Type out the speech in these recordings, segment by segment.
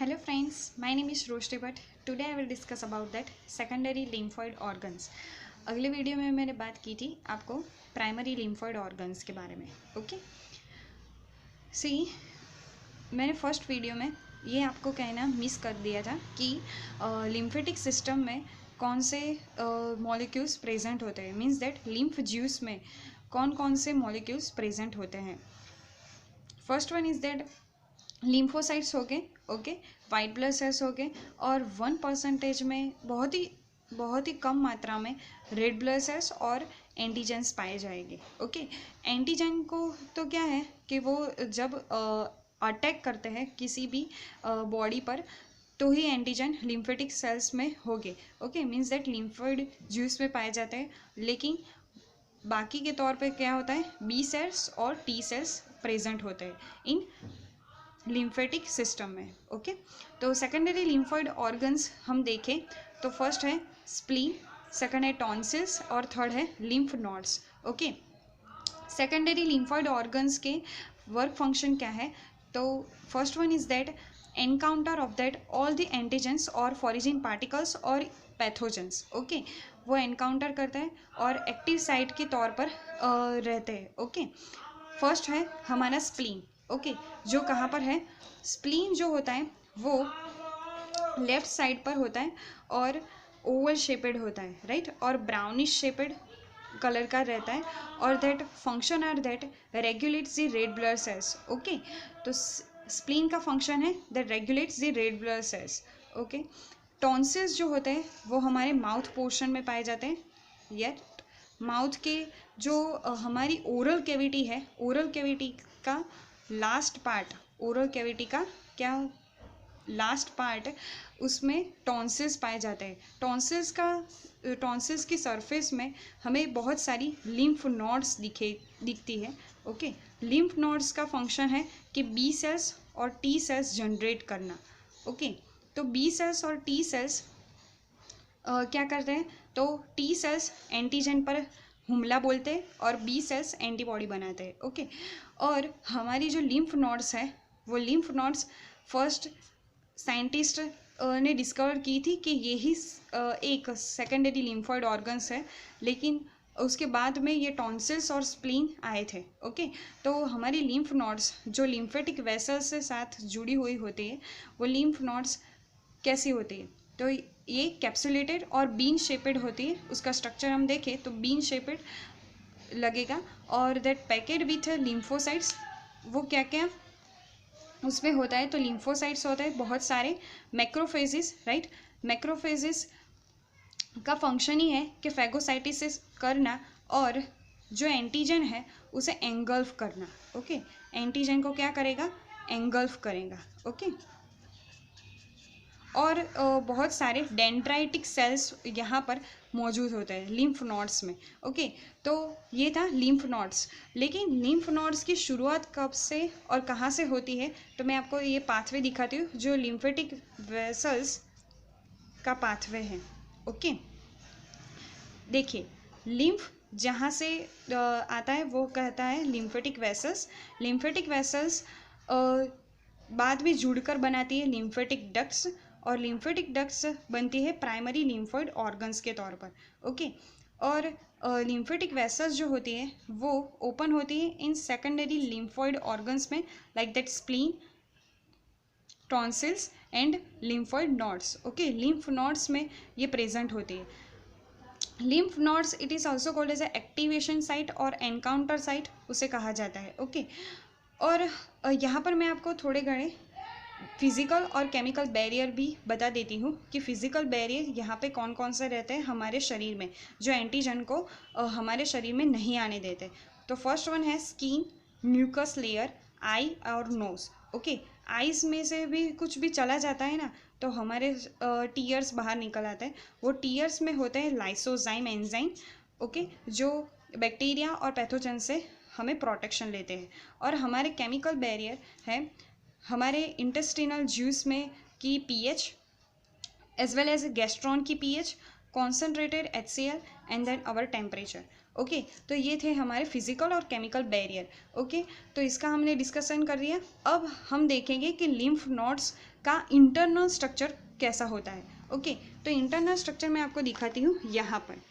Hello friends, my name is Roshni Bhatt. Today I will discuss about that secondary lymphoid organs. अगले video में मैंने बात की थी आपको प्राइमरी लिम्फॉइड ऑर्गन्स के बारे में. ओके सी मैंने फर्स्ट वीडियो में ये आपको कहना मिस कर दिया था कि लिम्फेटिक सिस्टम में कौन से मॉलिक्यूल्स प्रेजेंट होते हैं. मीन्स दैट लिम्फ ज्यूस में कौन कौन से मॉलिक्यूल्स प्रेजेंट होते हैं. First one is that lymphocytes हो गए, ओके, वाइट ब्लड सेल्स हो गए, और 1% में बहुत ही कम मात्रा में रेड ब्लड सेल्स और एंटीजेंस पाए जाएंगे. ओके, एंटीजन को तो क्या है कि वो जब अटैक करते हैं किसी भी बॉडी पर तो ही एंटीजन लिम्फेटिक सेल्स में होंगे. Okay, means that lymphoid juice में पाए जाते हैं, लेकिन बाकी के तौर पे क्या होता है, बी सेल्स और टी सेल्स प्रेजेंट होते हैं इन लिम्फेटिक सिस्टम में. ओके, तो सेकेंडरी लिम्फॉइड ऑर्गन्स हम देखें तो फर्स्ट है स्प्लीन, सेकंड है टॉन्सिल्स और थर्ड है lymph nodes. Okay, secondary lymphoid organs के वर्क फंक्शन क्या है, तो first one is that encounter of that all the antigens और फॉरेजिन पार्टिकल्स और पैथोजेंस. ओके, वो एनकाउंटर करते हैं और एक्टिव साइट के तौर पर रहते हैं. ओके, फर्स्ट है हमारा स्प्लीन. ओके, जो कहाँ पर है, स्प्लीन जो होता है वो लेफ्ट साइड पर होता है और ओवल शेपेड होता है, राइट, और ब्राउनिश शेपेड कलर का रहता है, और that function are that regulates the red blood cells. Okay, तो स्प्लीन का फंक्शन है that regulates the red blood cells. Okay, tonsils जो होते हैं वो हमारे माउथ पोर्शन में पाए जाते हैं. येट माउथ के जो हमारी ओरल कैविटी है, ओरल कैविटी का लास्ट पार्ट, ओरल कैविटी का क्या लास्ट पार्ट, उसमें टॉन्सिल्स पाए जाते हैं. टॉन्सिल्स की सरफेस में हमें बहुत सारी लिम्फ नोड्स दिखती है. ओके, लिम्फ नोड्स का फंक्शन है कि बी सेल्स और टी सेल्स जनरेट करना. ओके, तो बी सेल्स और टी सेल्स क्या करते हैं, तो टी सेल्स एंटीजन पर हमला बोलते हैं और बी सेल्स एंटीबॉडी बनाते हैं. ओके, और हमारी जो लिम्फ नोड्स है वो लिम्फ नोड्स फर्स्ट साइंटिस्ट ने डिस्कवर की थी कि यही एक सेकेंडरी लिम्फॉइड ऑर्गन्स है, लेकिन उसके बाद में ये टॉन्सिल्स और स्प्लीन आए थे. ओके, तो हमारी लिम्फ नोड्स जो लिम्फेटिक वेसल्स से साथ जुड़ी हुई होती है वो लिम्फ नोड्स कैसी होती है, तो ये कैप्सुलेटेड और बीन शेपेड होती है. उसका स्ट्रक्चर हम देखें तो बीन शेपेड लगेगा, और दैट पैकेड विथ लिम्फोसाइट्स. वो क्या क्या उसमें होता है, तो लिम्फोसाइट्स होते हैं बहुत सारे, मैक्रोफेजिस, राइट. मैक्रोफेजिस का फंक्शन ही है कि फैगोसाइटिस करना और जो एंटीजन है उसे एंगल्फ करना. ओके, एंटीजन को क्या करेगा, एंगल्फ करेगा. ओके, और बहुत सारे डेंड्राइटिक सेल्स यहाँ पर मौजूद होते हैं लिम्फ नोड्स में. ओके, तो ये था लिम्फ नोड्स. लेकिन लिम्फ नोड्स की शुरुआत कब से और कहाँ से होती है, तो मैं आपको ये पाथवे दिखाती हूँ जो लिम्फेटिक वेसल्स का पाथवे है. ओके, देखिए, लिम्फ जहाँ से आता है वो कहता है लिम्फेटिक वेसल्स. लिम्फेटिक वेसल्स बाद में जुड़कर बनाती है लिम्फेटिक डक्ट्स, और लिम्फेटिक डक्ट्स बनती है प्राइमरी लिम्फॉइड ऑर्गन्स के तौर पर. ओके, और लिम्फेटिक वेसल्स जो होती है वो ओपन होती है इन सेकेंडरी लिम्फॉइड ऑर्गन्स में, like that spleen, tonsils and lymphoid nodes. Okay, lymph nodes में ये प्रेजेंट होती है. Lymph nodes it is also called as activation site और एनकाउंटर साइट उसे कहा जाता है. ओके, और यहाँ पर मैं आपको थोड़े घड़े फिजिकल और केमिकल बैरियर भी बता देती हूँ कि फिजिकल बैरियर यहाँ पे कौन कौन से रहते हैं हमारे शरीर में, जो एंटीजन को हमारे शरीर में नहीं आने देते. तो फर्स्ट वन है स्किन, म्यूकस लेयर, आई और नोज. ओके, आइज़ में से भी कुछ भी चला जाता है ना तो हमारे टीयर्स बाहर निकल आते हैं. वो टीयर्स में होते हैं लाइसोजाइम एंजाइम. ओके, जो बैक्टीरिया और पैथोजन से हमें प्रोटेक्शन लेते हैं. और हमारे केमिकल बैरियर है हमारे इंटेस्टिनल जूस में की pH as well as gastrin की pH, concentrated HCl and then our temperature. Okay, तो ये थे हमारे फिजिकल और केमिकल बैरियर। ओके, तो इसका हमने डिस्कशन कर लिया। अब हम देखेंगे कि लिम्फ नोड्स का इंटरनल स्ट्रक्चर कैसा होता है। ओके, तो इंटरनल स्ट्रक्चर मैं आपको दिखाती हूँ यहाँ पर।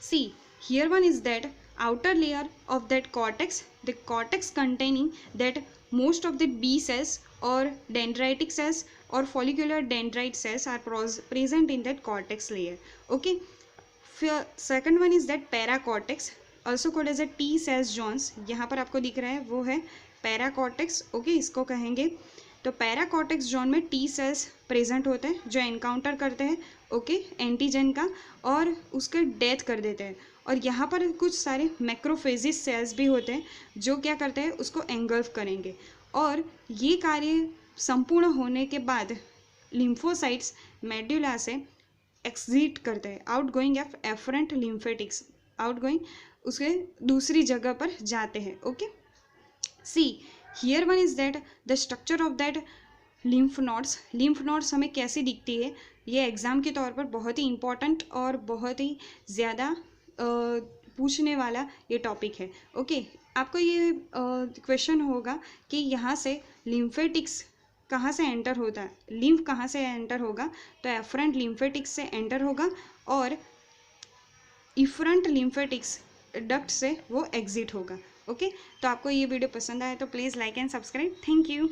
See here one is that outer layer of that cortex, the cortex containing that most of the B cells or dendritic cells or follicular dendrite cells are present in that cortex layer. Okay, second one is that paracortex, also called as a T cells zones. यहाँ पर आपको दिख रहा है वो है paracortex. okay, इसको कहेंगे। तो पैराकॉर्टेक्स जोन में टी सेल्स प्रेजेंट होते हैं जो एनकाउंटर करते हैं ओके एंटीजन का और उसके डेथ कर देते हैं। और यहाँ पर कुछ सारे मैक्रोफेजिस सेल्स भी होते हैं जो क्या करते हैं उसको एंगल्फ करेंगे। और ये कार्य संपूर्ण होने के बाद लिम्फोसाइट्स मेडुला से एक्सिट करते हैं, आउटगोइंग एफरेंट लिम्फेटिक्स, आउटगोइंग उसके दूसरी जगह पर जाते हैं। Okay, see here one is that the structure of that lymph nodes. Lymph nodes हमें कैसी दिखती है, ये एग्जाम के तौर पर बहुत ही इम्पॉर्टेंट और बहुत ही ज़्यादा पूछने वाला ये टॉपिक है। ओके, आपको ये क्वेश्चन होगा कि यहाँ से लिम्फेटिक्स कहाँ से एंटर होता है, लिम्फ कहाँ से एंटर होगा, तो एफरेंट लिम्फेटिक्स से एंटर होगा और इफरेंट लिम्फेटिक्स डक्ट से वो एग्जिट होगा। ओके, तो आपको ये वीडियो पसंद आया तो please like and subscribe. Thank you.